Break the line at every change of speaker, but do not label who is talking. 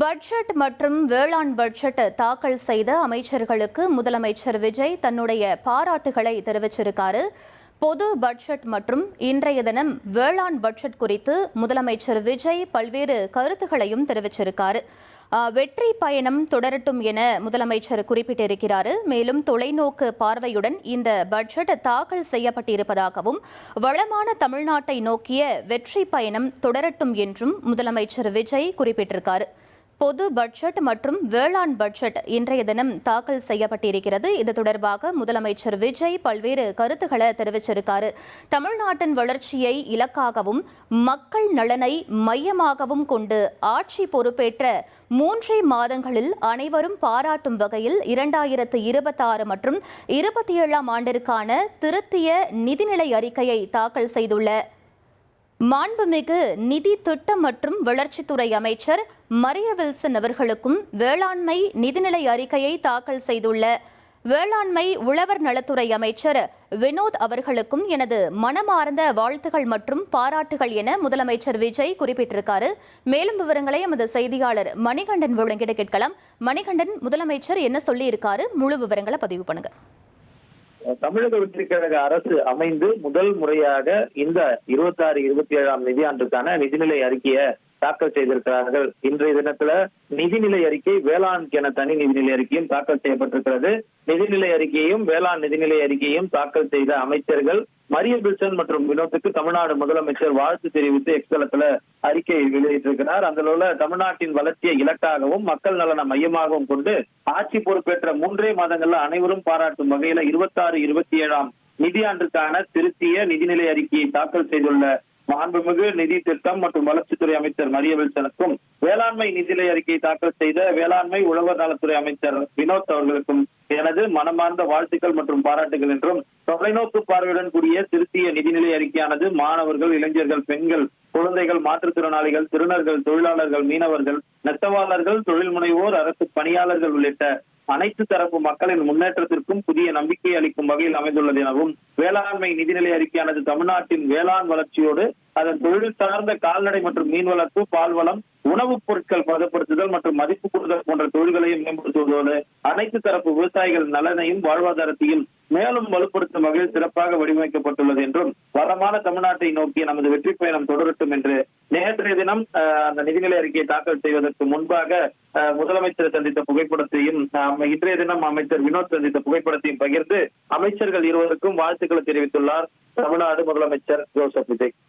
Budget மற்றும் வேளாண் budget தாக்கல் செய்த அமைச்சர்களுக்கு முதலமைச்சர் விஜய் தன்னுடைய பாராட்டுகளை தெரிவிச்சிருக்காரு. பொது பட்ஜெட் மற்றும் இன்றைய தினம் வேளாண் பட்ஜெட் குறித்து முதலமைச்சர் விஜய் பல்வேறு கருத்துக்களையும் தெரிவிச்சிருக்காரு. வெற்றி பயணம் தொடரட்டும் என முதலமைச்சர் குறிப்பிட்டிருக்கிறார். மேலும் தொலைநோக்கு பார்வையுடன் இந்த பட்ஜெட் தாக்கல் செய்யப்பட்டிருப்பதாகவும் வளமான தமிழ்நாட்டை நோக்கிய வெற்றி பயணம் தொடரட்டும் என்றும் முதலமைச்சர் விஜய் குறிப்பிட்டிருக்கார். பொது பட்ஜெட் மற்றும் வேளாண் பட்ஜெட் இன்றைய தினம் தாக்கல் செய்யப்பட்டிருக்கிறது. இது தொடர்பாக முதலமைச்சர் விஜய் பல்வேறு கருத்துக்களை தெரிவிச்சிருக்காரு. தமிழ்நாட்டின் வளர்ச்சியை இலக்காகவும் மக்கள் நலனை மையமாகவும் கொண்டு ஆட்சி பொறுப்பேற்ற 3 மாதங்களில் அனைவரும் பாராட்டும் வகையில் 2026 மற்றும் 27ஆம் ஆண்டிற்கான திருத்திய நிதிநிலை அறிக்கையை தாக்கல் செய்துள்ள மாண்புமிகு நிதி திட்டம் மற்றும் வளர்ச்சித்துறை அமைச்சர் மரிய வில்சன் அவர்களுக்கும் வேளாண்மை நிதிநிலை அறிக்கையை தாக்கல் செய்துள்ள வேளாண்மை உழவர் நலத்துறை அமைச்சர் வினோத் அவர்களுக்கும் எனது மனமார்ந்த வாழ்த்துகள் மற்றும் பாராட்டுகள் என முதலமைச்சர் விஜய் குறிப்பிட்டிருக்காரு. மேலும் விவரங்களை எமது செய்தியாளர் மணிகண்டன் வழங்கிட கேட்கலாம். மணிகண்டன், முதலமைச்சர் என்ன சொல்லி இருக்காரு? முழு விவரங்களை பதிவு பண்ணுங்க.
தமிழக வெற்றி கழக அரசு அமைந்து முதல் முறையாக இந்த 26-27ஆம் நிதியாண்டுக்கான நிதிநிலை அறிக்கையை தாக்கல் செய்திருக்கிறார்கள். இன்றைய தினத்துல நிதிநிலை அறிக்கை, வேளாண் என தனி நிதிநிலை அறிக்கையும் தாக்கல் செய்யப்பட்டிருக்கிறது. நிதிநிலை அறிக்கையும் வேளாண் நிதிநிலை அறிக்கையும் தாக்கல் செய்த அமைச்சர்கள் மரிய வில்சன் மற்றும் வினோத்துக்கு தமிழ்நாடு முதலமைச்சர் வாழ்த்து தெரிவித்து எக்ஸ்தலத்துல அறிக்கை வெளியிட்டிருக்கிறார். அதில் தமிழ்நாட்டின் வளர்ச்சியை இலக்காகவும் மக்கள் நலனை மையமாகவும் கொண்டு ஆட்சி பொறுப்பேற்ற 3 மாதங்கள்ல அனைவரும் பாராட்டும் வகையில 26-27ஆம் நிதியாண்டுக்கான திருத்திய நிதிநிலை அறிக்கையை தாக்கல் செய்துள்ள மாண்புமிகு நிதி திட்டம் மற்றும் வளர்ச்சித்துறை அமைச்சர் மரிய வில்சனுக்கும் வேளாண்மை நிதிநிலை அறிக்கையை தாக்கல் செய்த வேளாண்மை உழவர் நலத்துறை அமைச்சர் வினோத் அவர்களுக்கும் எனது மனமார்ந்த வாழ்த்துக்கள் மற்றும் பாராட்டுகள் என்றும், தொலைநோக்கு பார்வையுடன் கூடிய திருத்திய நிதிநிலை அறிக்கையானது மாணவர்கள், இளைஞர்கள், பெண்கள், குழந்தைகள், மாற்றுத்திறனாளிகள், திருநர்கள், தொழிலாளர்கள், மீனவர்கள், நெசவாளர்கள், தொழில் முனைவோர், அரசு பணியாளர்கள் உள்ளிட்ட அனைத்து தரப்பு மக்களின் முன்னேற்றத்திற்கும் புதிய நம்பிக்கை அளிக்கும் வகையில் அமைந்துள்ளது எனவும், வேளாண்மை நிதிநிலை அறிக்கையானது தமிழ்நாட்டின் வேளாண் வளர்ச்சியோடு அதன் தொழில் சார்ந்த கால்நடை மற்றும் மீன் வளர்ப்பு, பால்வளம், உணவுப் பொருட்கள் பதப்படுத்துதல் மற்றும் மதிப்பு கூட்டுதல் போன்ற தொழில்களையும் மேம்படுத்துவதோடு அனைத்து தரப்பு விவசாயிகள் நலனையும் வாழ்வாதாரத்தையும் மேலும் வலுப்படுத்தும் வகையில் சிறப்பாக வடிவமைக்கப்பட்டுள்ளது என்றும், வளமான தமிழ்நாட்டை நோக்கிய நமது வெற்றி பயணம் தொடரட்டும் என்று நேற்றைய தினம் அந்த நிதிநிலை அறிக்கையை தாக்கல் செய்வதற்கு முன்பாக முதலமைச்சர் சந்தித்த புகைப்படத்தையும் இன்றைய தினம் அமைச்சர் வினோத் சந்தித்த புகைப்படத்தையும் பகிர்ந்து அமைச்சர்கள் இருவருக்கும் வாழ்த்துக்களை தெரிவித்துள்ளார் தமிழ்நாடு முதலமைச்சர் ஜோசப் விஜய்.